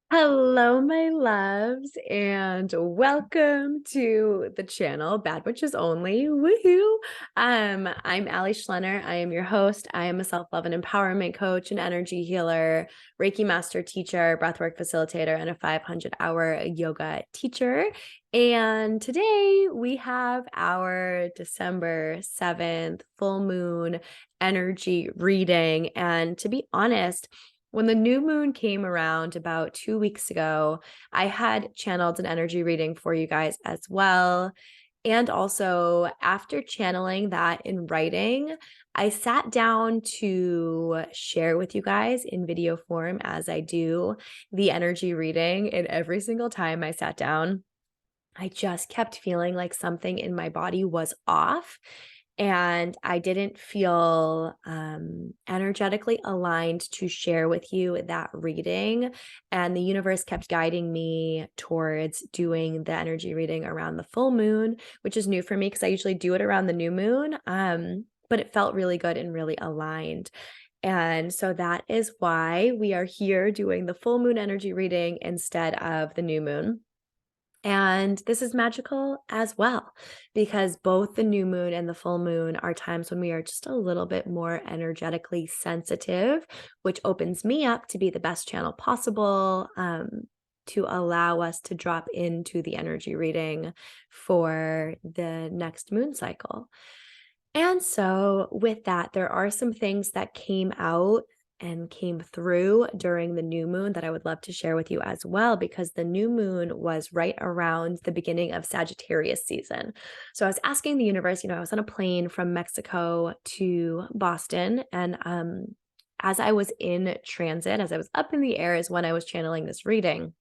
Hello, my loves, and welcome to the channel, Bad Witches Only. Woohoo! I'm Allie Schlenner. I am your host. I am a self-love and empowerment coach, an energy healer, Reiki master teacher, breathwork facilitator, and a 500-hour yoga teacher. And today we have our December 7th full moon energy reading. And to be honest, when the new moon came around about 2 weeks ago, I had channeled an energy reading for you guys as well. And also, after channeling that in writing, I sat down to share with you guys in video form as I do the energy reading. And every single time I sat down, I just kept feeling like something in my body was off and I didn't feel energetically aligned to share with you that reading. And the universe kept guiding me towards doing the energy reading around the full moon, which is new for me because I usually do it around the new moon. But it felt really good and really aligned. And so that is why we are here doing the full moon energy reading instead of the new moon. And this is magical as well, because both the new moon and the full moon are times when we are just a little bit more energetically sensitive, which opens me up to be the best channel possible, to allow us to drop into the energy reading for the next moon cycle. And so, with that, there are some things that came out and came through during the new moon that I would love to share with you as well, because the new moon was right around the beginning of Sagittarius season. So I was asking the universe, I was on a plane from Mexico to Boston, and as I was in transit, as I was up in the air, is when I was channeling this reading.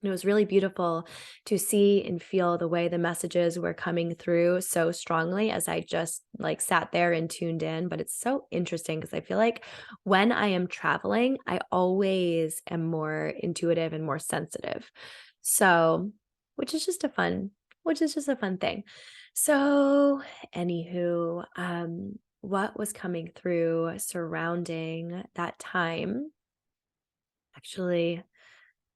And it was really beautiful to see and feel the way the messages were coming through so strongly as I just sat there and tuned in. But it's so interesting because I feel like when I am traveling, I always am more intuitive and more sensitive. So, which is just a fun thing. So, anywho, what was coming through surrounding that time? Actually,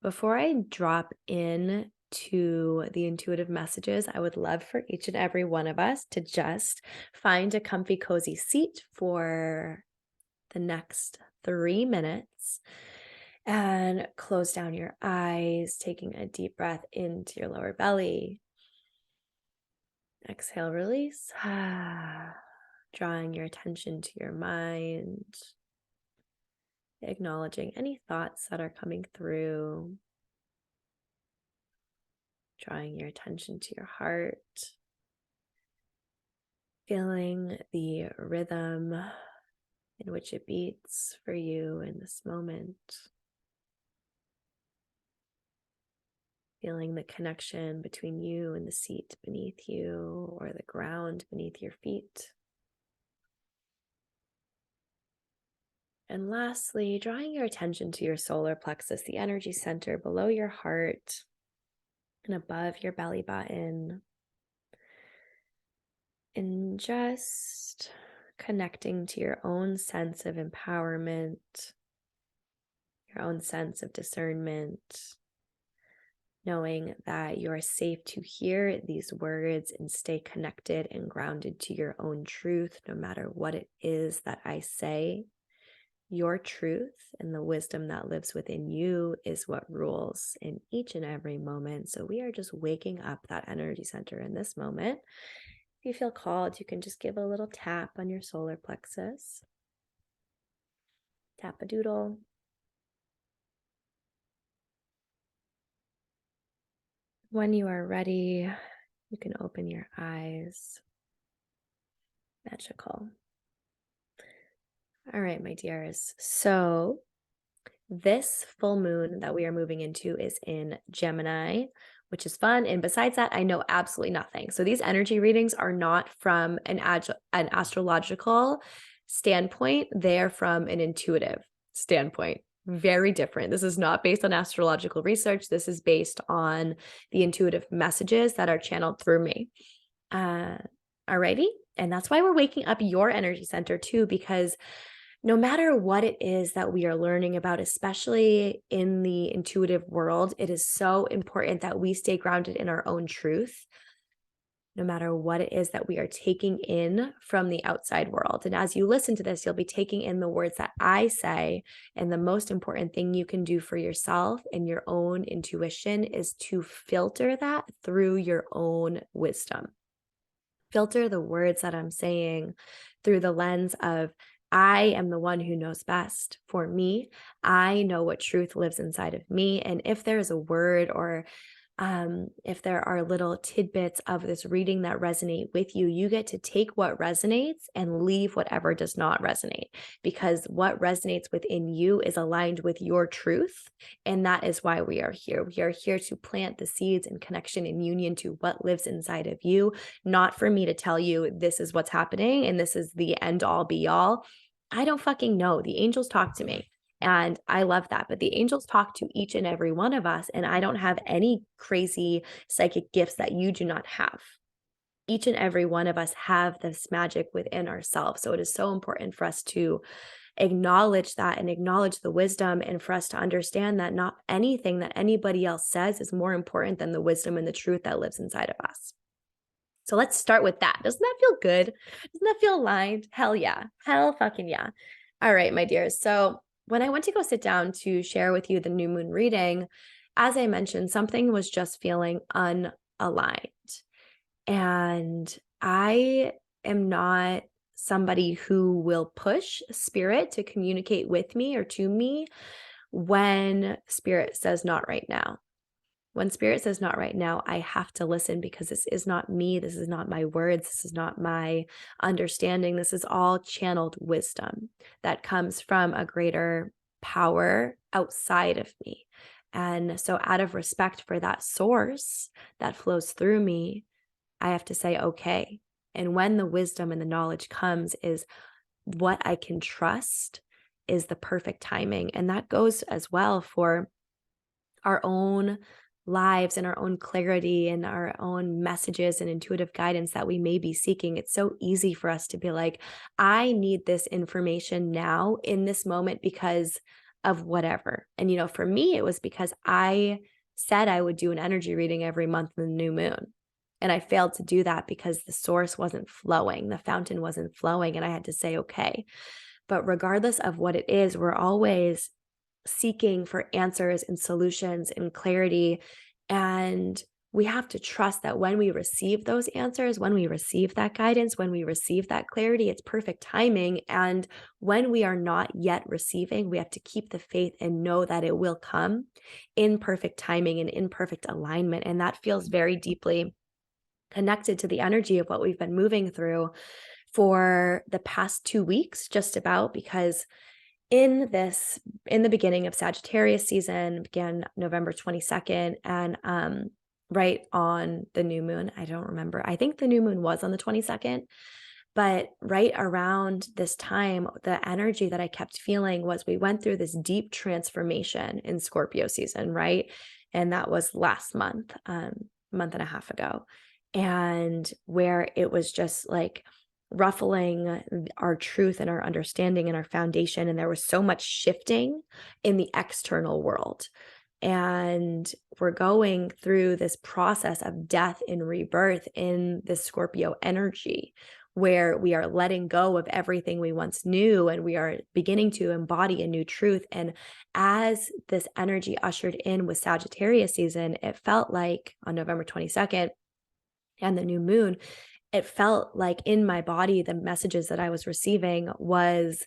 before I drop in to the intuitive messages, I would love for each and every one of us to just find a comfy, cozy seat for the next 3 minutes and close down your eyes, taking a deep breath into your lower belly. Exhale, release. Drawing your attention to your mind. Acknowledging any thoughts that are coming through. Drawing your attention to your heart. Feeling the rhythm in which it beats for you in this moment. Feeling the connection between you and the seat beneath you or the ground beneath your feet. And lastly, drawing your attention to your solar plexus, the energy center below your heart and above your belly button. And just connecting to your own sense of empowerment, your own sense of discernment, knowing that you are safe to hear these words and stay connected and grounded to your own truth, no matter what it is that I say. Your truth and the wisdom that lives within you is what rules in each and every moment. So we are just waking up that energy center in this moment. If you feel called, you can just give a little tap on your solar plexus. Tap a doodle. When you are ready, you can open your eyes. Magical. All right, my dears. So this full moon that we are moving into is in Gemini, which is fun. And besides that, I know absolutely nothing. So these energy readings are not from an astrological standpoint. They're from an intuitive standpoint. Very different. This is not based on astrological research. This is based on the intuitive messages that are channeled through me. Alrighty. And that's why we're waking up your energy center too, because no matter what it is that we are learning about, especially in the intuitive world, it is so important that we stay grounded in our own truth, no matter what it is that we are taking in from the outside world. And as you listen to this, you'll be taking in the words that I say. And the most important thing you can do for yourself and your own intuition is to filter that through your own wisdom. Filter the words that I'm saying through the lens of, I am the one who knows best for me. I know what truth lives inside of me. And if there's a word or if there are little tidbits of this reading that resonate with you, you get to take what resonates and leave whatever does not resonate, because what resonates within you is aligned with your truth. And that is why we are here. We are here to plant the seeds and connection and union to what lives inside of you, not for me to tell you this is what's happening and this is the end all be all. I don't fucking know. The angels talk to me. And I love that. But the angels talk to each and every one of us. And I don't have any crazy psychic gifts that you do not have. Each and every one of us have this magic within ourselves. So it is so important for us to acknowledge that and acknowledge the wisdom, and for us to understand that not anything that anybody else says is more important than the wisdom and the truth that lives inside of us. So let's start with that. Doesn't that feel good? Doesn't that feel aligned? Hell yeah. Hell fucking yeah. All right, my dears. So when I went to go sit down to share with you the new moon reading, as I mentioned, something was just feeling unaligned. And I am not somebody who will push spirit to communicate with me or to me when spirit says not right now. When spirit says not right now, I have to listen, because this is not me. This is not my words. This is not my understanding. This is all channeled wisdom that comes from a greater power outside of me. And so out of respect for that source that flows through me, I have to say, okay. And when the wisdom and the knowledge comes, is what I can trust is the perfect timing. And that goes as well for our own lives and our own clarity and our own messages and intuitive guidance that we may be seeking. It's so easy for us to be like, I need this information now in this moment because of whatever. And, for me, it was because I said I would do an energy reading every month in the new moon. And I failed to do that because the source wasn't flowing, the fountain wasn't flowing. And I had to say, okay. But regardless of what it is, we're always seeking for answers and solutions and clarity. And we have to trust that when we receive those answers, when we receive that guidance, when we receive that clarity, it's perfect timing. And when we are not yet receiving, we have to keep the faith and know that it will come in perfect timing and in perfect alignment. And that feels very deeply connected to the energy of what we've been moving through for the past 2 weeks, just about, because in the beginning of Sagittarius season, began November 22nd, and right on the new moon. I don't remember. I think the new moon was on the 22nd, but right around this time, the energy that I kept feeling was we went through this deep transformation in Scorpio season, right? And that was last month, month and a half ago. And where it was just like ruffling our truth and our understanding and our foundation. And there was so much shifting in the external world. And we're going through this process of death and rebirth in this Scorpio energy, where we are letting go of everything we once knew and we are beginning to embody a new truth. And as this energy ushered in with Sagittarius season, it felt like on November 22nd and the new moon, it felt like in my body, the messages that I was receiving was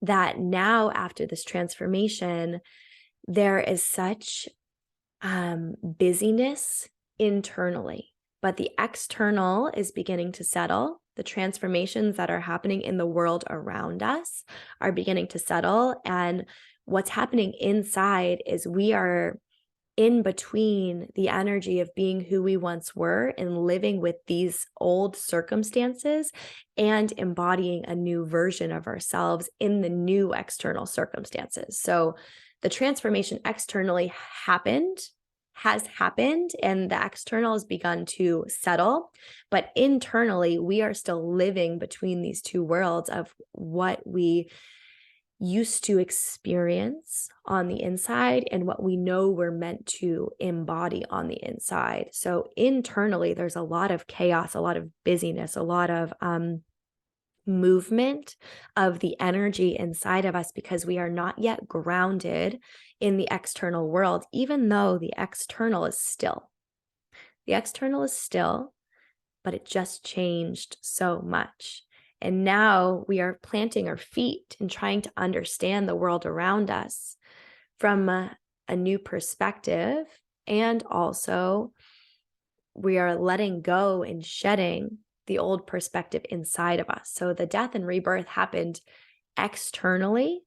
that now, after this transformation, there is such busyness internally, but the external is beginning to settle. The transformations that are happening in the world around us are beginning to settle. And what's happening inside is we are in between the energy of being who we once were and living with these old circumstances and embodying a new version of ourselves in the new external circumstances. So the transformation externally has happened, and the external has begun to settle. But internally, we are still living between these two worlds of what we used to experience on the inside and what we know we're meant to embody on the inside. So internally, there's a lot of chaos, a lot of busyness, a lot of movement of the energy inside of us because we are not yet grounded in the external world, even though the external is still. The external is still, but it just changed so much. And now we are planting our feet and trying to understand the world around us from a new perspective. And also, we are letting go and shedding the old perspective inside of us. So the death and rebirth happened externally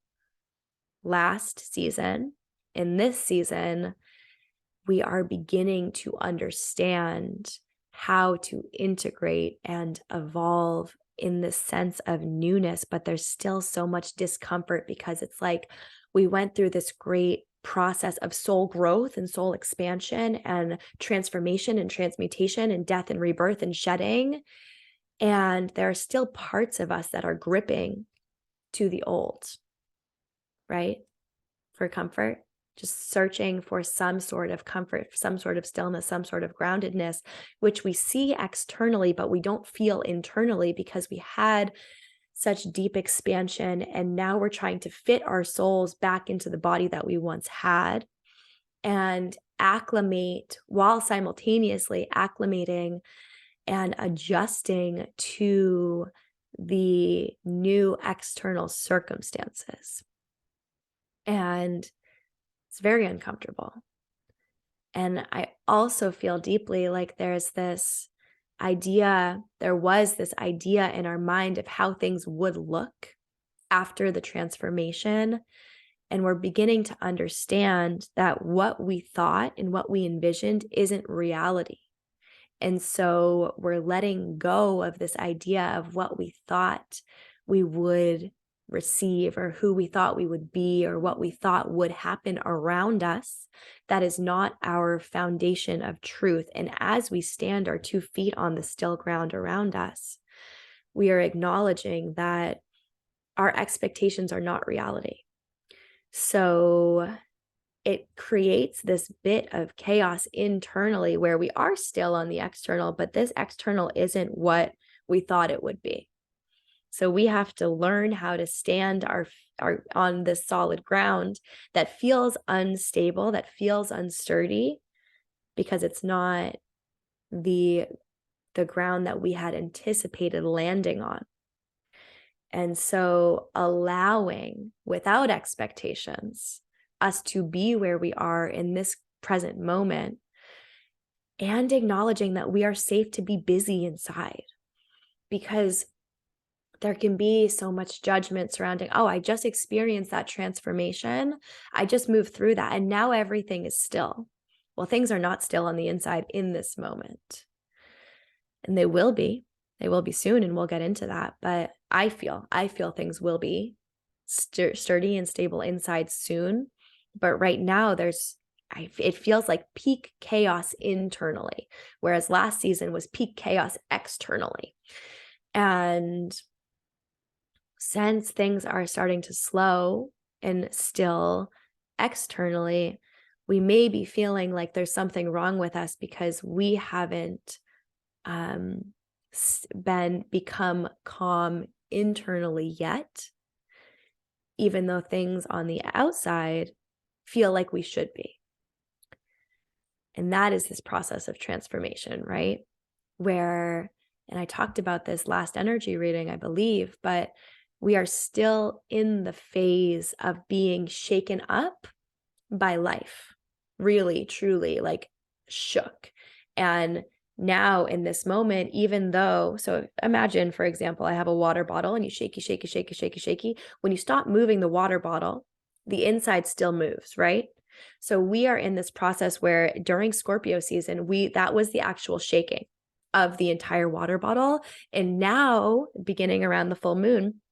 last season. In this season, we are beginning to understand how to integrate and evolve in the sense of newness, but there's still so much discomfort because it's like we went through this great process of soul growth and soul expansion and transformation and transmutation and death and rebirth and shedding. And there are still parts of us that are gripping to the old, right? For comfort, just searching for some sort of comfort, some sort of stillness, some sort of groundedness, which we see externally, but we don't feel internally because we had such deep expansion. And now we're trying to fit our souls back into the body that we once had and acclimate while simultaneously acclimating and adjusting to the new external circumstances. And it's very uncomfortable. And I also feel deeply like there was this idea in our mind of how things would look after the transformation. And we're beginning to understand that what we thought and what we envisioned isn't reality. And so we're letting go of this idea of what we thought we would receive or who we thought we would be or what we thought would happen around us. That is not our foundation of truth. And as we stand our 2 feet on the still ground around us, we are acknowledging that our expectations are not reality. So it creates this bit of chaos internally where we are still on the external, but this external isn't what we thought it would be. So we have to learn how to stand our on this solid ground that feels unstable, that feels unsturdy, because it's not the ground that we had anticipated landing on. And so allowing without expectations us to be where we are in this present moment and acknowledging that we are safe to be busy inside, because there can be so much judgment surrounding, oh, I just experienced that transformation. I just moved through that and now everything is still. Well, things are not still on the inside in this moment. And they will be soon, and we'll get into that. But I feel things will be sturdy and stable inside soon. But right now it feels like peak chaos internally, whereas last season was peak chaos externally. And since things are starting to slow and still externally, we may be feeling like there's something wrong with us because we haven't become calm internally yet, even though things on the outside feel like we should be. And that is this process of transformation, right? Where, and I talked about this last energy reading, I believe, but we are still in the phase of being shaken up by life, really, truly, like shook. And now in this moment, even though, so imagine, for example, I have a water bottle and you shaky, shaky, shaky, shaky, shaky. When you stop moving the water bottle, the inside still moves, right? So we are in this process where during Scorpio season, that was the actual shaking of the entire water bottle. And now, beginning around the full moon,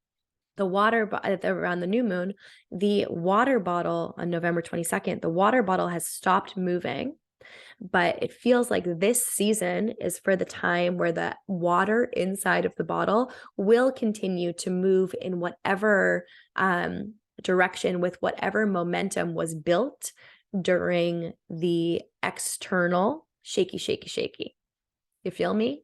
around the new moon, the water bottle on November 22nd, the water bottle has stopped moving. But it feels like this season is for the time where the water inside of the bottle will continue to move in whatever direction with whatever momentum was built during the external shaky. You feel me?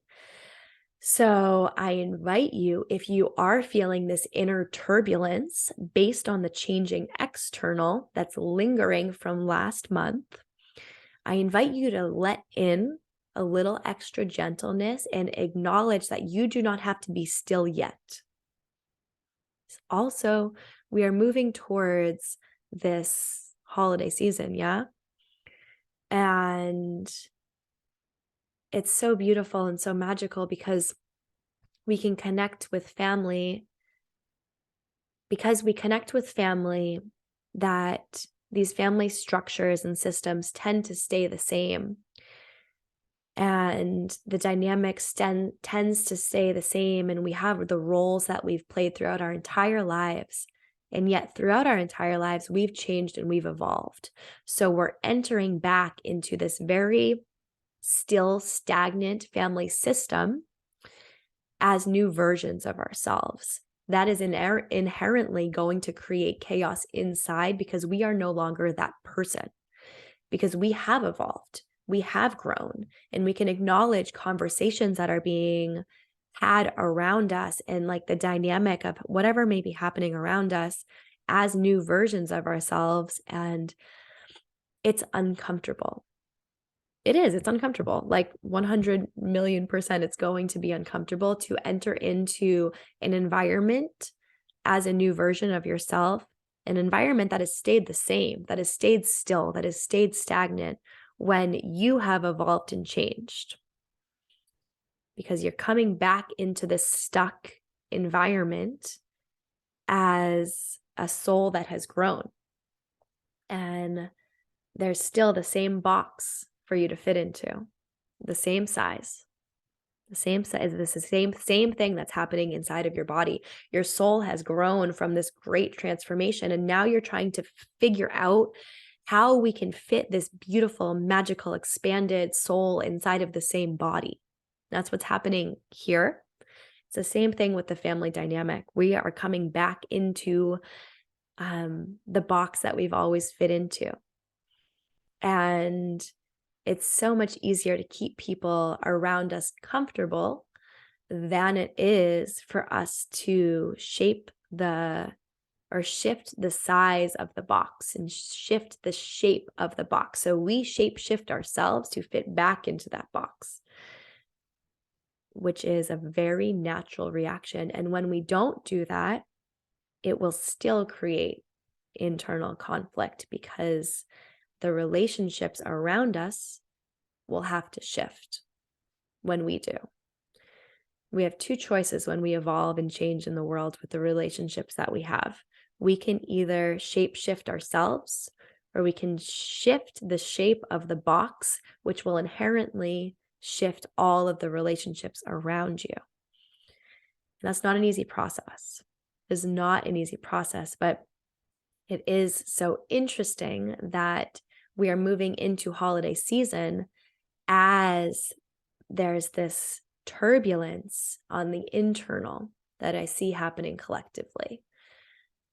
So I invite you, if you are feeling this inner turbulence based on the changing external that's lingering from last month, I invite you to let in a little extra gentleness and acknowledge that you do not have to be still yet. Also, we are moving towards this holiday season, yeah? And it's so beautiful and so magical because we can connect with family, that these family structures and systems tend to stay the same. And the dynamics tends to stay the same. And we have the roles that we've played throughout our entire lives. And yet throughout our entire lives, we've changed and we've evolved. So we're entering back into this very still stagnant family system as new versions of ourselves. That is inherently going to create chaos inside because we are no longer that person, because we have evolved, we have grown, and we can acknowledge conversations that are being had around us and like the dynamic of whatever may be happening around us as new versions of ourselves. And it's uncomfortable. It's uncomfortable. Like 100 million %, it's going to be uncomfortable to enter into an environment as a new version of yourself, an environment that has stayed the same, that has stayed still, that has stayed stagnant when you have evolved and changed. Because you're coming back into this stuck environment as a soul that has grown. And there's still the same box for you to fit into, the same size. This is the same thing that's happening inside of your body. Your soul has grown from this great transformation, and now you're trying to figure out how we can fit this beautiful, magical, expanded soul inside of the same body. That's what's happening here. It's the same thing with the family dynamic. We are coming back into the box that we've always fit into. And it's so much easier to keep people around us comfortable than it is for us to shift the size of the box and shift the shape of the box. So we shift ourselves to fit back into that box, which is a very natural reaction. And when we don't do that, it will still create internal conflict because the relationships around us will have to shift when we do. We have two choices when we evolve and change in the world with the relationships that we have. We can either shift ourselves, or we can shift the shape of the box, which will inherently shift all of the relationships around you. And that's not an easy process. It's not an easy process, but it is so interesting that we are moving into holiday season as there's this turbulence on the internal that I see happening collectively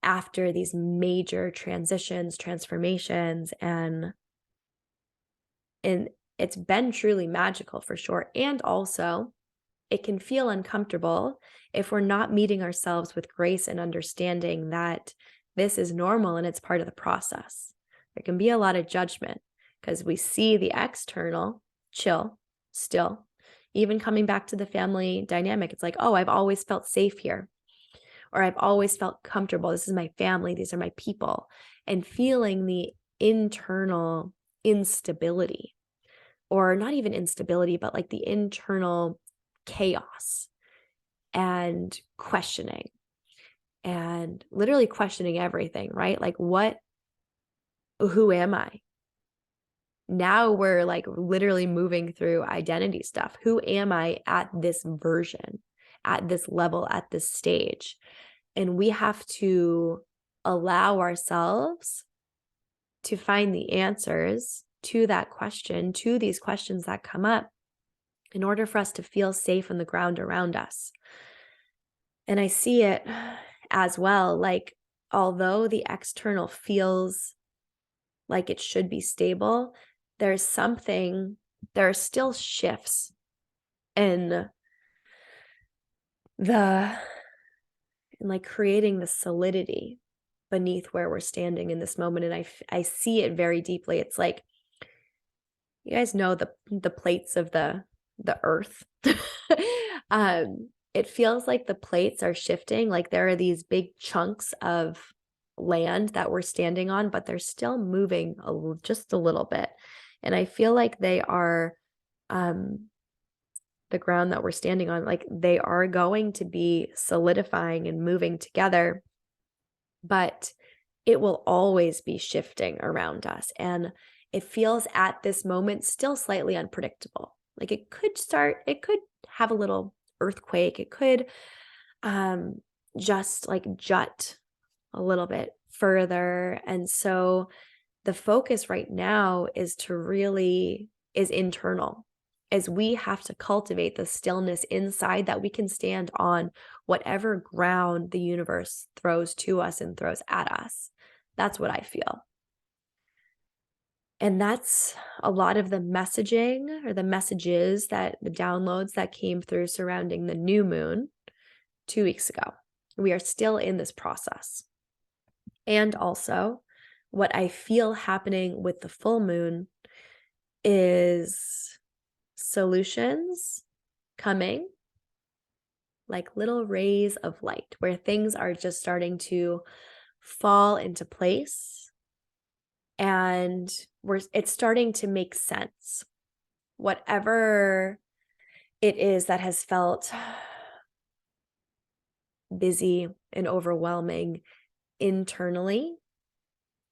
after these major transitions, transformations, and it's been truly magical for sure. And also, it can feel uncomfortable if we're not meeting ourselves with grace and understanding that this is normal and it's part of the process. There can be a lot of judgment because we see the external chill, still, even coming back to the family dynamic. It's like, oh, I've always felt safe here, or I've always felt comfortable. This is my family. These are my people. And feeling the internal instability, or not even instability, but like the internal chaos and questioning, and literally questioning everything, right? Like, who am I? Now we're like literally moving through identity stuff. Who am I at this version, at this level, at this stage? And we have to allow ourselves to find the answers to that question, to these questions that come up, in order for us to feel safe on the ground around us. And I see it as well, like although the external feels like it should be stable, there are still shifts in like creating the solidity beneath where we're standing in this moment. And I see it very deeply. It's like, you guys know the plates of the earth. It feels like the plates are shifting, like there are these big chunks of land that we're standing on, but they're still moving just a little bit. And I feel like they are the ground that we're standing on, like they are going to be solidifying and moving together, but it will always be shifting around us. And it feels at this moment still slightly unpredictable. Like it could have a little earthquake. It could just like jut a little bit further. And so the focus right now is internal, as we have to cultivate the stillness inside that we can stand on whatever ground the universe throws to us and throws at us. That's what I feel. And that's a lot of the messaging or the messages that the downloads that came through surrounding the new moon 2 weeks ago. We are still in this process. And also, what I feel happening with the full moon is solutions coming, like little rays of light, where things are just starting to fall into place and it's starting to make sense. Whatever it is that has felt busy and overwhelming internally,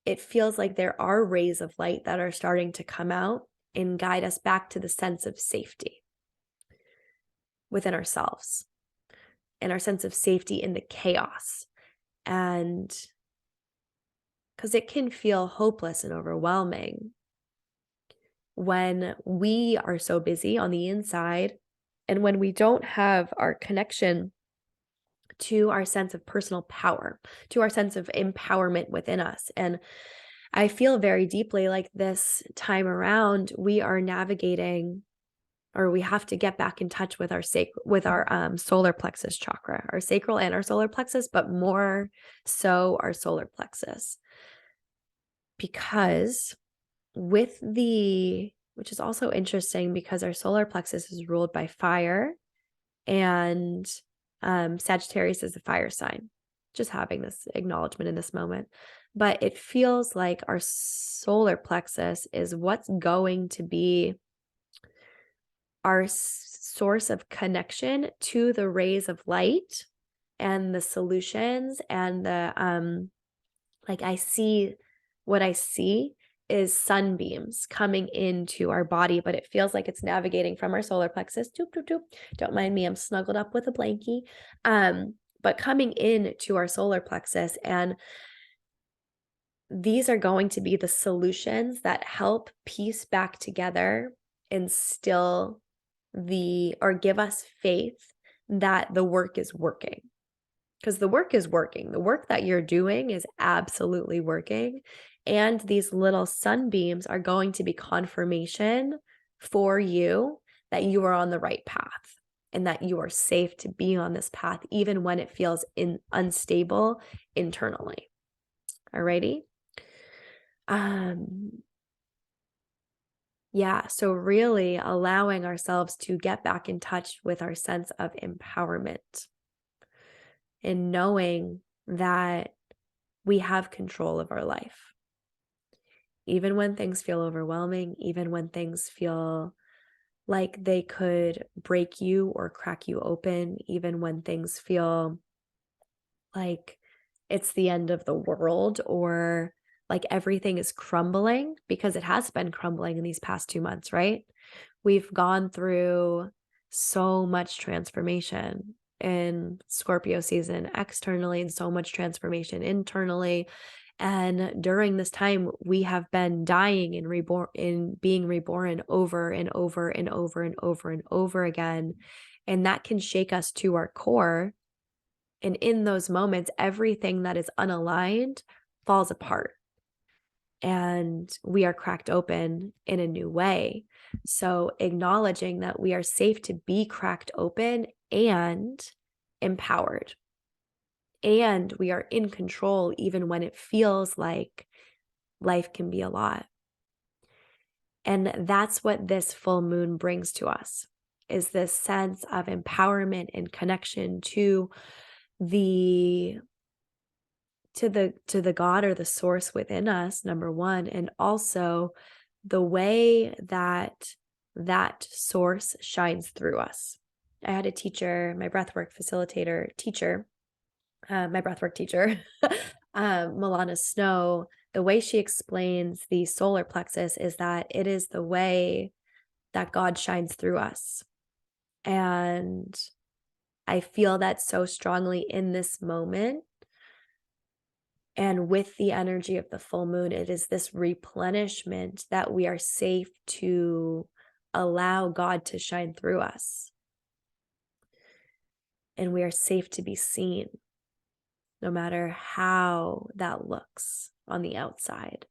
it feels like there are rays of light that are starting to come out and guide us back to the sense of safety within ourselves and our sense of safety in the chaos. And because it can feel hopeless and overwhelming when we are so busy on the inside and when we don't have our connection to our sense of personal power, to our sense of empowerment within us. And I feel very deeply like this time around, we are navigating, or we have to get back in touch with our solar plexus chakra, our sacral and our solar plexus, but more so our solar plexus. Because which is also interesting because our solar plexus is ruled by fire, and Sagittarius is a fire sign. Just having this acknowledgement in this moment. But it feels like our solar plexus is what's going to be our source of connection to the rays of light and the solutions and the what I see is sunbeams coming into our body, but it feels like it's navigating from our solar plexus. Doop, doop, doop. Don't mind me, I'm snuggled up with a blankie. But coming in to our solar plexus, and these are going to be the solutions that help piece back together and give us faith that the work is working. Because the work is working. The work that you're doing is absolutely working. And these little sunbeams are going to be confirmation for you that you are on the right path and that you are safe to be on this path, even when it feels unstable internally. Alrighty? Yeah, so really allowing ourselves to get back in touch with our sense of empowerment and knowing that we have control of our life. Even when things feel overwhelming, even when things feel like they could break you or crack you open, even when things feel like it's the end of the world or like everything is crumbling, because it has been crumbling in these past 2 months, right? We've gone through so much transformation in Scorpio season externally and so much transformation internally. And during this time, we have been dying and being reborn over and over and over and over and over again. And that can shake us to our core And in those moments, everything that is unaligned falls apart and we are cracked open in a new way. So, acknowledging that we are safe to be cracked open and empowered, and we are in control even when it feels like life can be a lot. And that's what this full moon brings to us, is this sense of empowerment and connection to the to the God or the source within us, number one, and also the way that that source shines through us. I had a teacher, my breathwork facilitator teacher, my breathwork teacher, Milana Snow. The way she explains the solar plexus is that it is the way that God shines through us. And I feel that so strongly in this moment. And with the energy of the full moon, it is this replenishment that we are safe to allow God to shine through us. And we are safe to be seen, no matter how that looks on the outside,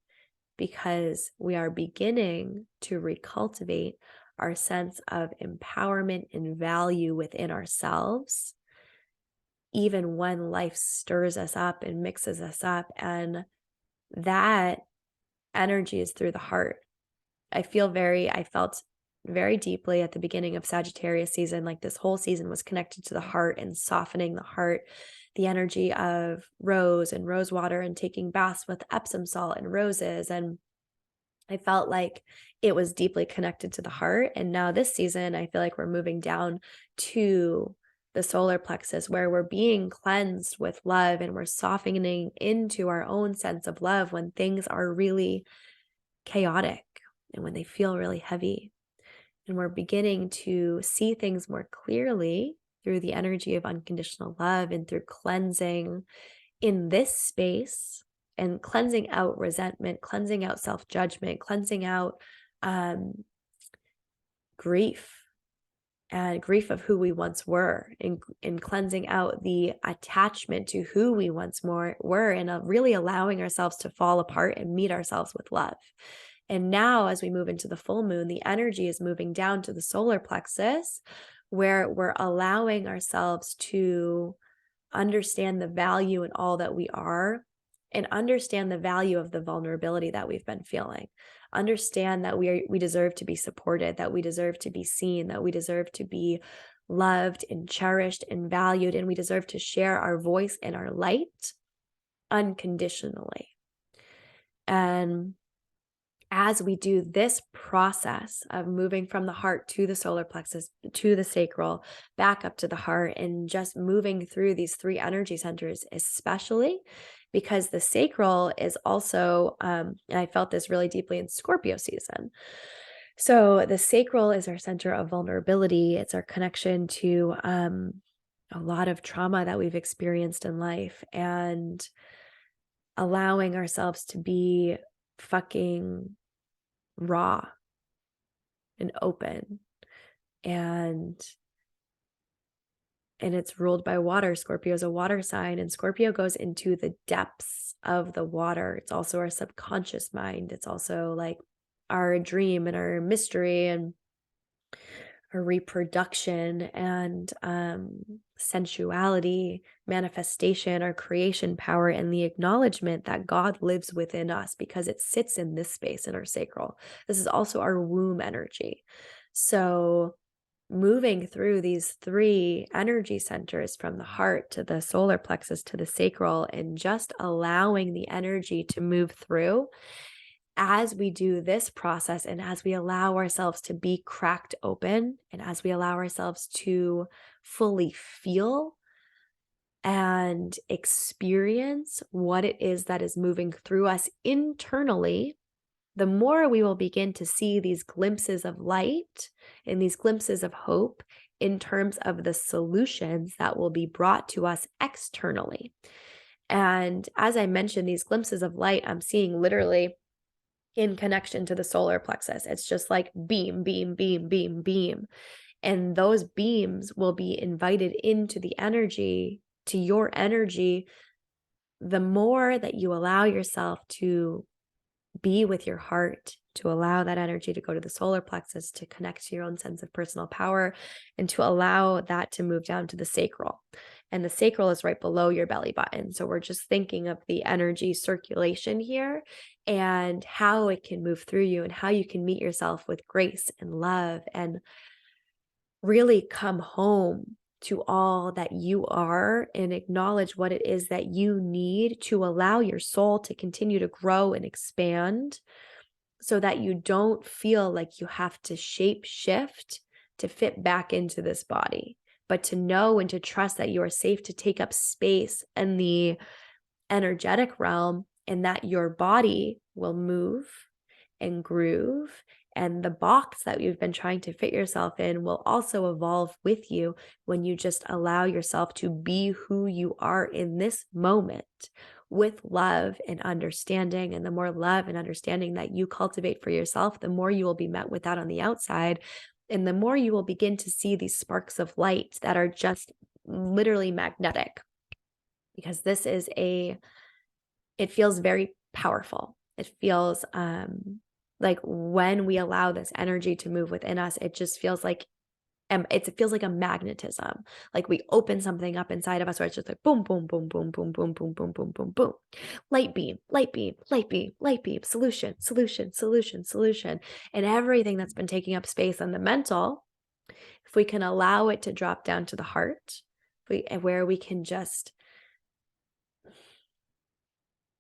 because we are beginning to recultivate our sense of empowerment and value within ourselves, even when life stirs us up and mixes us up. And that energy is through the heart. I felt very deeply at the beginning of Sagittarius season, like this whole season was connected to the heart and softening the heart, the energy of rose and rose water and taking baths with Epsom salt and roses. And I felt like it was deeply connected to the heart. And now this season, I feel like we're moving down to the solar plexus, where we're being cleansed with love and we're softening into our own sense of love when things are really chaotic and when they feel really heavy. And we're beginning to see things more clearly through the energy of unconditional love and through cleansing in this space and cleansing out resentment, cleansing out self-judgment, cleansing out grief and grief of who we once were, and cleansing out the attachment to who we once more were, and really allowing ourselves to fall apart and meet ourselves with love. And now, as we move into the full moon, the energy is moving down to the solar plexus, where we're allowing ourselves to understand the value in all that we are, and understand the value of the vulnerability that we've been feeling. Understand that we deserve to be supported, that we deserve to be seen, that we deserve to be loved and cherished and valued, and we deserve to share our voice and our light unconditionally. And as we do this process of moving from the heart to the solar plexus, to the sacral, back up to the heart, and just moving through these three energy centers, especially because the sacral is also, and I felt this really deeply in Scorpio season. So the sacral is our center of vulnerability. It's our connection to a lot of trauma that we've experienced in life, and allowing ourselves to be fucking raw and open, and it's ruled by water. Scorpio is a water sign, and Scorpio goes into the depths of the water. It's also our subconscious mind. It's also like our dream and our mystery and our reproduction and sensuality, manifestation, our creation power, and the acknowledgement that God lives within us because it sits in this space in our sacral. This is also our womb energy. So moving through these three energy centers, from the heart to the solar plexus to the sacral, and just allowing the energy to move through. As we do this process, and as we allow ourselves to be cracked open, and as we allow ourselves to fully feel and experience what it is that is moving through us internally, the more we will begin to see these glimpses of light and these glimpses of hope in terms of the solutions that will be brought to us externally. And as I mentioned, these glimpses of light, I'm seeing literally in connection to the solar plexus. It's just like beam, beam, beam, beam, beam. And those beams will be invited into the energy to your energy, the more that you allow yourself to be with your heart, to allow that energy to go to the solar plexus, to connect to your own sense of personal power, and to allow that to move down to the sacral. And the sacral is right below your belly button. So we're just thinking of the energy circulation here and how it can move through you and how you can meet yourself with grace and love and really come home to all that you are and acknowledge what it is that you need to allow your soul to continue to grow and expand so that you don't feel like you have to shape shift to fit back into this body, but to know and to trust that you are safe to take up space in the energetic realm and that your body will move and groove. And the box that you've been trying to fit yourself in will also evolve with you when you just allow yourself to be who you are in this moment with love and understanding. And the more love and understanding that you cultivate for yourself, the more you will be met with that on the outside. And the more you will begin to see these sparks of light that are just literally magnetic. Because this is it feels very powerful. It feels like when we allow this energy to move within us, it just feels like it feels like a magnetism. Like we open something up inside of us where it's just like boom, boom, boom, boom, boom, boom, boom, boom, boom, boom, boom. Light beam, light beam, light beam, light beam, solution, solution, solution, solution. And everything that's been taking up space on the mental, if we can allow it to drop down to the heart, where we can just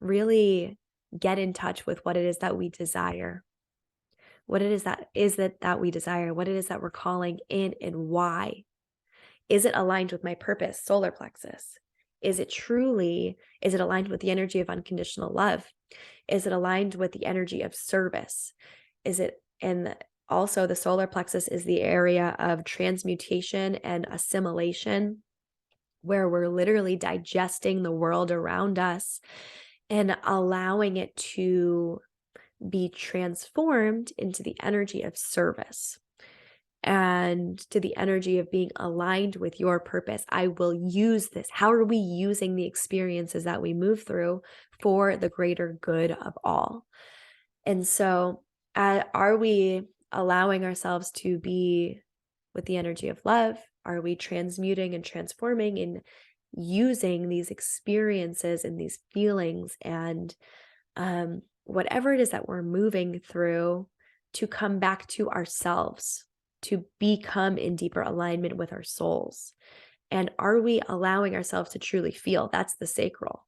really get in touch with what it is that we desire, what it is that we desire, what it is that we're calling in, and why. Is it aligned with my purpose, solar plexus? Is it aligned with the energy of unconditional love? Is it aligned with the energy of service? And also the solar plexus is the area of transmutation and assimilation, where we're literally digesting the world around us and allowing it to be transformed into the energy of service and to the energy of being aligned with your purpose. I will use this. How are we using the experiences that we move through for the greater good of all? And so, are we allowing ourselves to be with the energy of love? Are we transmuting and transforming and using these experiences and these feelings and whatever it is that we're moving through to come back to ourselves, to become in deeper alignment with our souls? And are we allowing ourselves to truly feel? That's the sacral.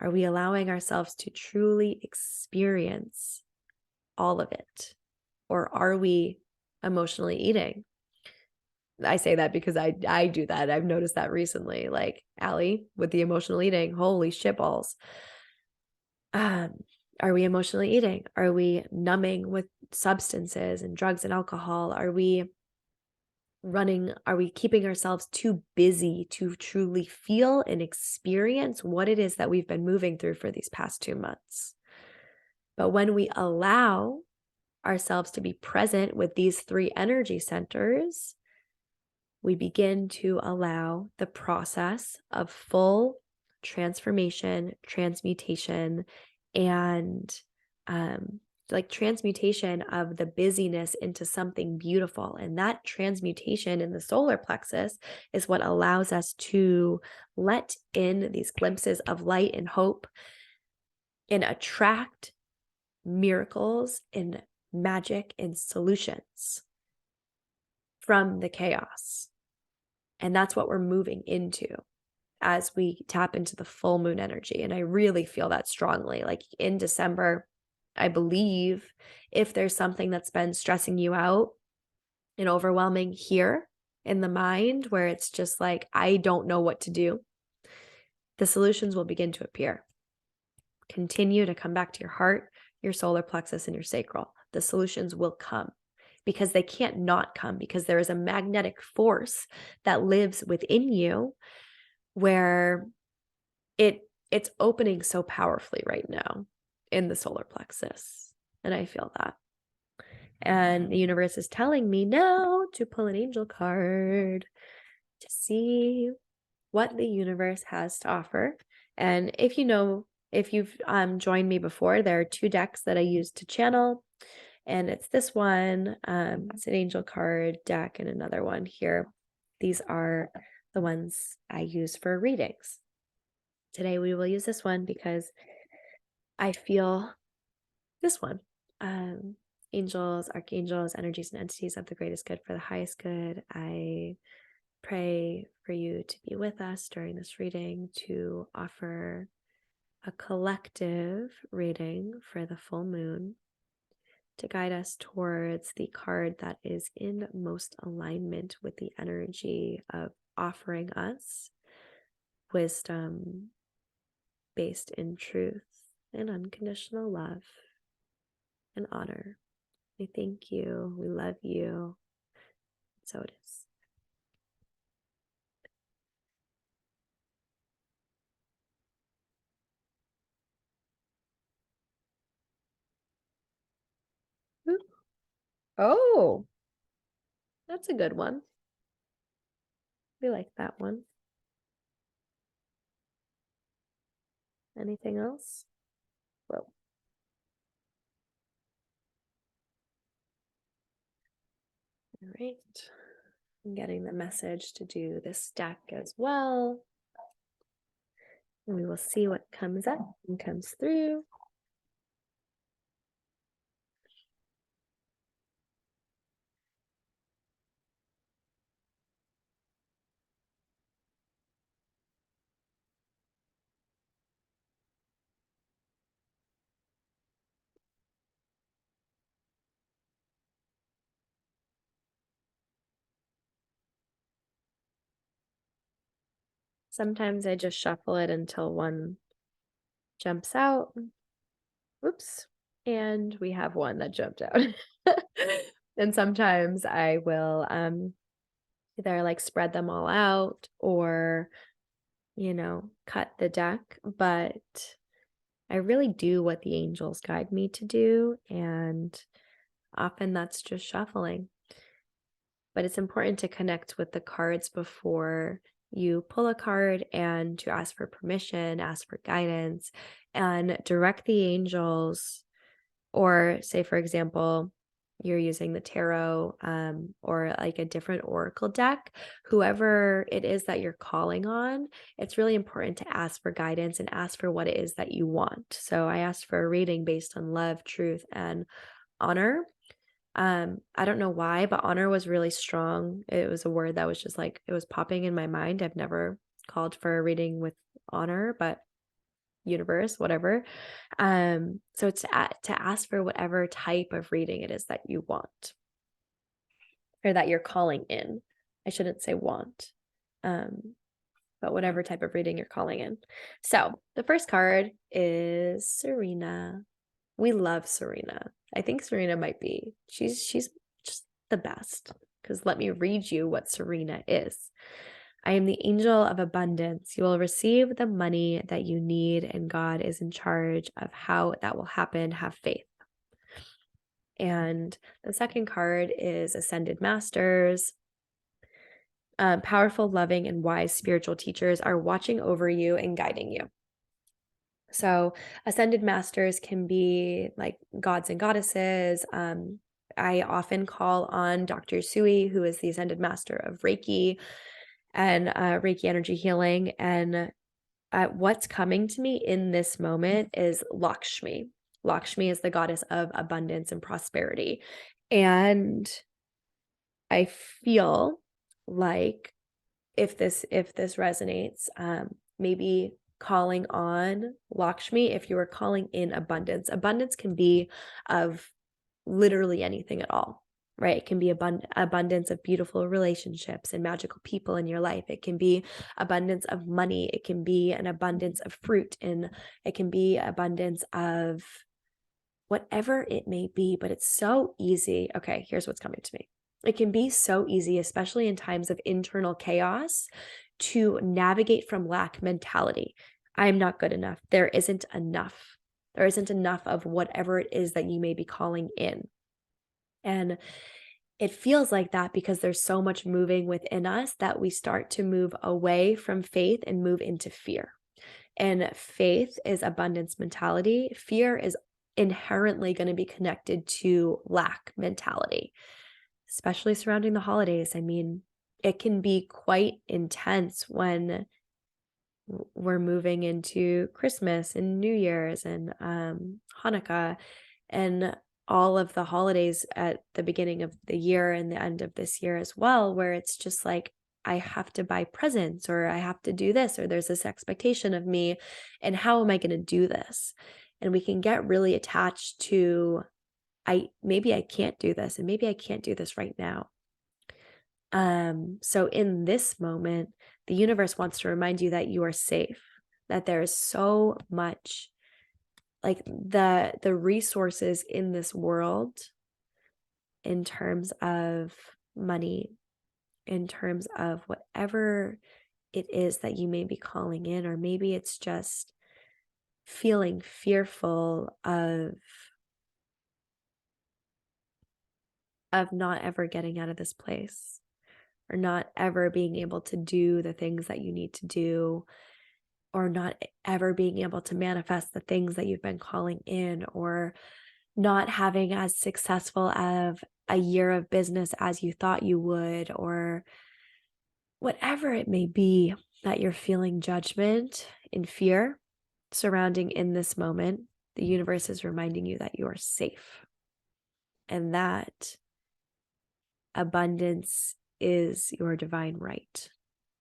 Are we allowing ourselves to truly experience all of it? Or are we emotionally eating? I say that because I do that. I've noticed that recently. Like, Allie, with the emotional eating, holy shit balls. Are we emotionally eating? Are we numbing with substances and drugs and alcohol? Are we keeping ourselves too busy to truly feel and experience what it is that we've been moving through for these past 2 months? But when we allow ourselves to be present with these 3 energy centers, we begin to allow the process of full transformation, transmutation, and transmutation of the busyness into something beautiful. And that transmutation in the solar plexus is what allows us to let in these glimpses of light and hope and attract miracles and magic and solutions from the chaos. And that's what we're moving into as we tap into the full moon energy. And I really feel that strongly. Like in December, I believe if there's something that's been stressing you out and overwhelming here in the mind, where it's just like, I don't know what to do, the solutions will begin to appear. Continue to come back to your heart, your solar plexus, and your sacral. The solutions will come, because they can't not come, because there is a magnetic force that lives within you where it's opening so powerfully right now in the solar plexus. And I feel that. And the universe is telling me now to pull an angel card to see what the universe has to offer. And if you've joined me before, there are 2 decks that I use to channel, and it's this one, it's an angel card deck, and another one here. These are the ones I use for readings. Today we will use this one because I feel this one. Angels, archangels, energies, and entities of the greatest good for the highest good. I pray for you to be with us during this reading, to offer a collective reading for the full moon, to guide us towards the card that is in most alignment with the energy of offering us wisdom based in truth and unconditional love and honor. We thank you. We love you. So it is. Ooh. Oh, that's a good one. We like that one. Anything else? Whoa. All right. I'm getting the message to do this deck as well. And we will see what comes up and comes through. Sometimes I just shuffle it until one jumps out. Oops. And we have one that jumped out. And sometimes I will either like spread them all out or, cut the deck. But I really do what the angels guide me to do. And often that's just shuffling. But it's important to connect with the cards before you pull a card and to ask for permission, ask for guidance, and direct the angels. Or say, for example, you're using the tarot or like a different oracle deck, whoever it is that you're calling on, it's really important to ask for guidance and ask for what it is that you want. So I asked for a reading based on love, truth, and honor. I don't know why, but honor was really strong. It was a word that was just like, it was popping in my mind. I've never called for a reading with honor, but universe, whatever. So it's to ask for whatever type of reading it is that you want or that you're calling in. I shouldn't say want, but whatever type of reading you're calling in. So the first card is Serena. We love Serena. I think Serena might be, she's just the best, because let me read you what Serena is. I am the angel of abundance. You will receive the money that you need, and God is in charge of how that will happen. Have faith. And the second card is Ascended Masters. Powerful, loving, and wise spiritual teachers are watching over you and guiding you. So Ascended Masters can be like gods and goddesses. I often call on Dr. Sui, who is the Ascended Master of Reiki and Reiki energy healing. And what's coming to me in this moment is Lakshmi. Lakshmi is the goddess of abundance and prosperity. And I feel like if this resonates, maybe calling on Lakshmi, if you are calling in abundance. Abundance can be of literally anything at all, right? It can be abundance of beautiful relationships and magical people in your life. It can be abundance of money. It can be an abundance of fruit, and it can be abundance of whatever it may be, but it's so easy. Okay, here's what's coming to me. It can be so easy, especially in times of internal chaos, to navigate from lack mentality. I'm not good enough. There isn't enough. There isn't enough of whatever it is that you may be calling in. And it feels like that because there's so much moving within us that we start to move away from faith and move into fear. And faith is abundance mentality. Fear is inherently going to be connected to lack mentality, especially surrounding the holidays. I mean, it can be quite intense when we're moving into Christmas and New Year's and Hanukkah and all of the holidays at the beginning of the year and the end of this year as well, where it's just like, I have to buy presents or I have to do this or there's this expectation of me. And how am I going to do this? And we can get really attached to, maybe I can't do this and maybe I can't do this right now. So in this moment, the universe wants to remind you that you are safe, that there is so much, like the resources in this world in terms of money, in terms of whatever it is that you may be calling in, or maybe it's just feeling fearful of not ever getting out of this place, or not ever being able to do the things that you need to do, or not ever being able to manifest the things that you've been calling in, or not having as successful of a year of business as you thought you would, or whatever it may be that you're feeling judgment and fear surrounding in this moment. The universe is reminding you that you are safe and that abundance is your divine right.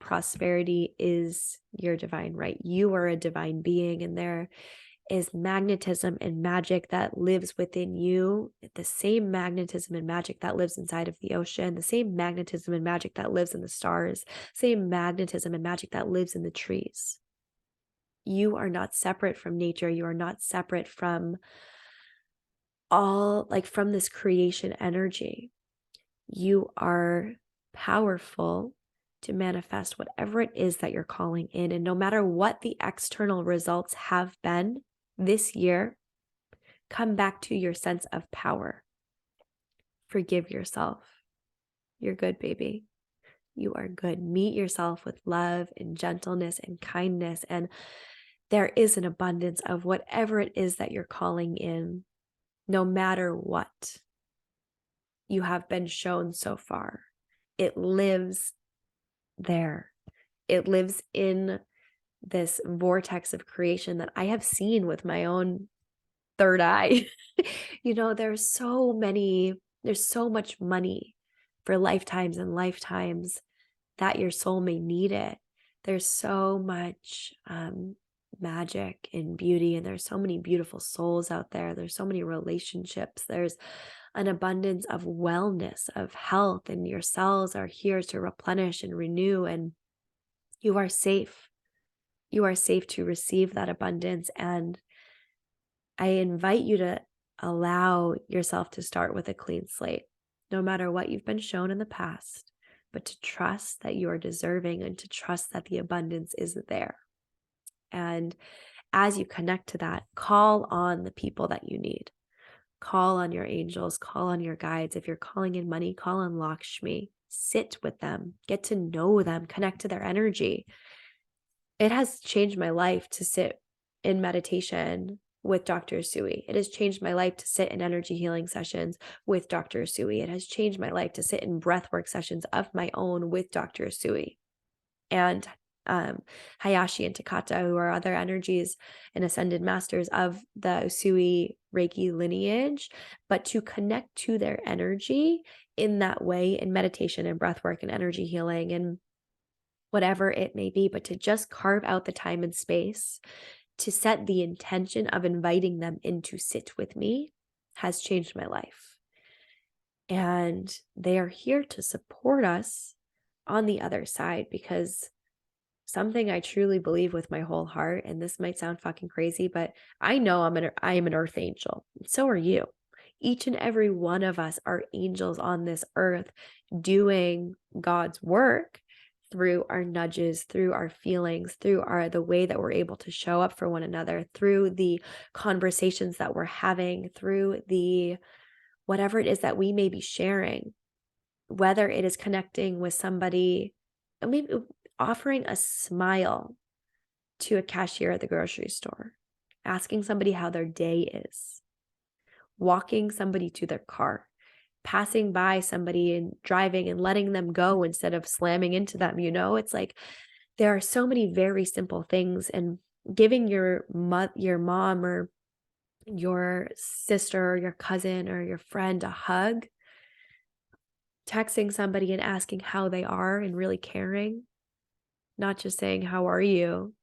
Prosperity is your divine right. You are a divine being, and there is magnetism and magic that lives within you, the same magnetism and magic that lives inside of the ocean, the same magnetism and magic that lives in the stars, same magnetism and magic that lives in the trees. You are not separate from nature. You are not separate from from this creation energy. You are powerful to manifest whatever it is that you're calling in. And no matter what the external results have been this year, come back to your sense of power. Forgive yourself. You're good, baby. You are good. Meet yourself with love and gentleness and kindness. And there is an abundance of whatever it is that you're calling in, no matter what you have been shown so far. It lives there. It lives in this vortex of creation that I have seen with my own third eye. There's so much money for lifetimes and lifetimes that your soul may need it. There's so much magic and beauty, and there's so many beautiful souls out there. There's so many relationships. There's an abundance of wellness, of health, and your cells are here to replenish and renew, and you are safe. You are safe to receive that abundance. And I invite you to allow yourself to start with a clean slate, no matter what you've been shown in the past, but to trust that you are deserving and to trust that the abundance is there. And as you connect to that, call on the people that you need. Call on your angels, call on your guides. If you're calling in money, call on Lakshmi. Sit with them, get to know them, connect to their energy. It has changed my life to sit in meditation with Dr. Sui. It has changed my life to sit in energy healing sessions with Dr. Sui. It has changed my life to sit in breathwork sessions of my own with Dr. Sui. And Hayashi and Takata, who are other energies and ascended masters of the Usui Reiki lineage, but to connect to their energy in that way in meditation and breathwork and energy healing and whatever it may be, but to just carve out the time and space to set the intention of inviting them in to sit with me has changed my life. And they are here to support us on the other side, because something I truly believe with my whole heart, and this might sound fucking crazy, but I know I am an earth angel. So are you. Each and every one of us are angels on this earth doing God's work through our nudges, through our feelings, through the way that we're able to show up for one another, through the conversations that we're having, through the whatever it is that we may be sharing. whether it is connecting with somebody, maybe offering a smile to a cashier at the grocery store, asking somebody how their day is, walking somebody to their car, passing by somebody and driving and letting them go instead of slamming into them. It's like there are so many very simple things, and giving your mom or your sister or your cousin or your friend a hug, texting somebody and asking how they are and really caring, not just saying, "How are you?"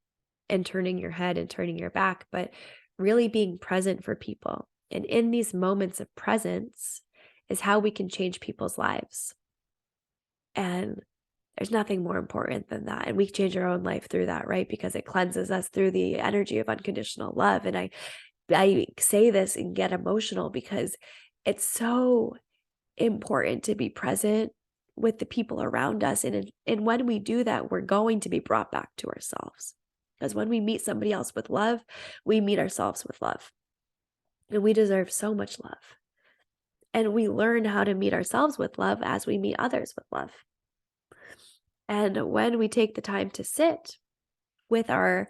and turning your head and turning your back, but really being present for people. And in these moments of presence is how we can change people's lives. And there's nothing more important than that. And we change our own life through that, right? Because it cleanses us through the energy of unconditional love. And I say this and get emotional because it's so important to be present with the people around us. And when we do that, we're going to be brought back to ourselves. Because when we meet somebody else with love, we meet ourselves with love. And we deserve so much love. And we learn how to meet ourselves with love as we meet others with love. And when we take the time to sit with our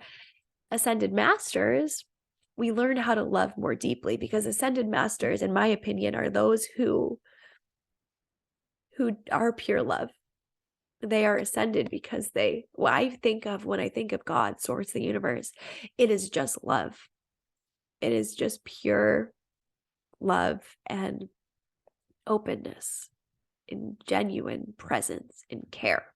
ascended masters, we learn how to love more deeply, because ascended masters, in my opinion, are those who are pure love. They are ascended because when I think of God, source, the universe, it is just love. It is just pure love and openness and genuine presence and care.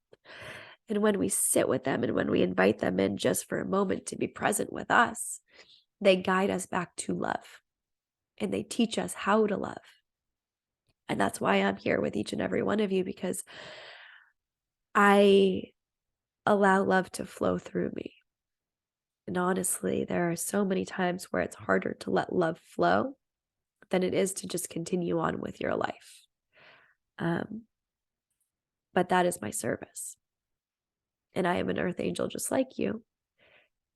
And when we sit with them and when we invite them in just for a moment to be present with us, they guide us back to love and they teach us how to love. And that's why I'm here with each and every one of you, because I allow love to flow through me. And honestly, there are so many times where it's harder to let love flow than it is to just continue on with your life. But that is my service. And I am an earth angel just like you,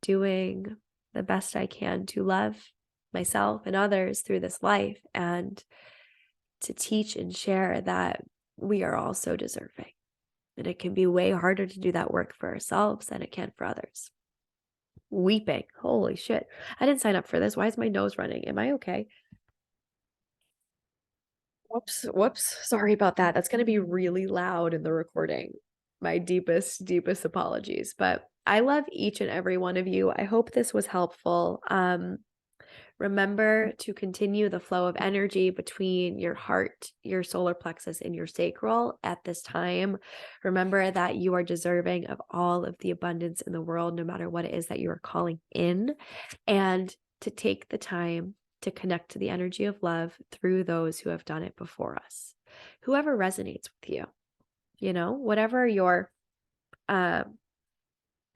doing the best I can to love myself and others through this life, and to teach and share that we are all so deserving. And it can be way harder to do that work for ourselves than it can for others. Weeping. Holy shit. I didn't sign up for this. Why is my nose running? Am I okay? Whoops. Sorry about that. That's going to be really loud in the recording. My deepest apologies. But I love each and every one of you. I hope this was helpful. Remember to continue the flow of energy between your heart, your solar plexus, and your sacral at this time. Remember that you are deserving of all of the abundance in the world, no matter what it is that you are calling in, and to take the time to connect to the energy of love through those who have done it before us. Whoever resonates with you, whatever your, I'm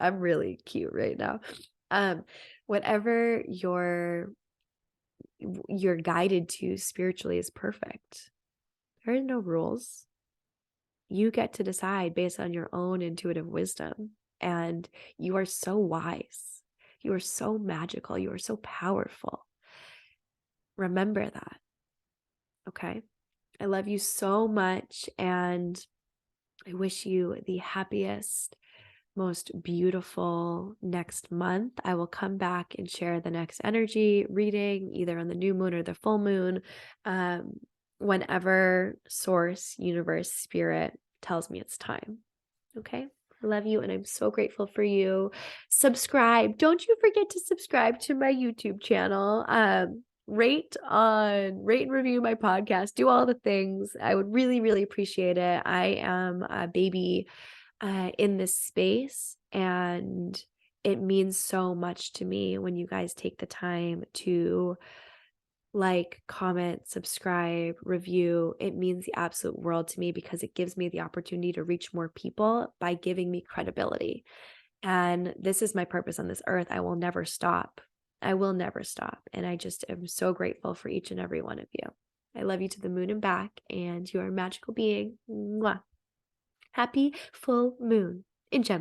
really cute right now. Whatever you're guided to spiritually is perfect. There are no rules. You get to decide based on your own intuitive wisdom. And you are so wise. You are so magical. You are so powerful. Remember that. Okay? I love you so much. And I wish you the happiest, most beautiful next month. I will come back and share the next energy reading, either on the new moon or the full moon, whenever source, universe, spirit tells me it's time. Okay? I love you, and I'm so grateful for you. Subscribe. Don't you forget to subscribe to my YouTube channel. Rate and review my podcast. Do all the things. I would really, really appreciate it. I am a baby in this space, and it means so much to me when you guys take the time to like, comment, subscribe, review. It means the absolute world to me, because it gives me the opportunity to reach more people by giving me credibility. And this is my purpose on this earth. I will never stop. I will never stop. And I just am so grateful for each and every one of you. I love you to the moon and back, and you are a magical being. Mwah. Happy full moon in Gemini.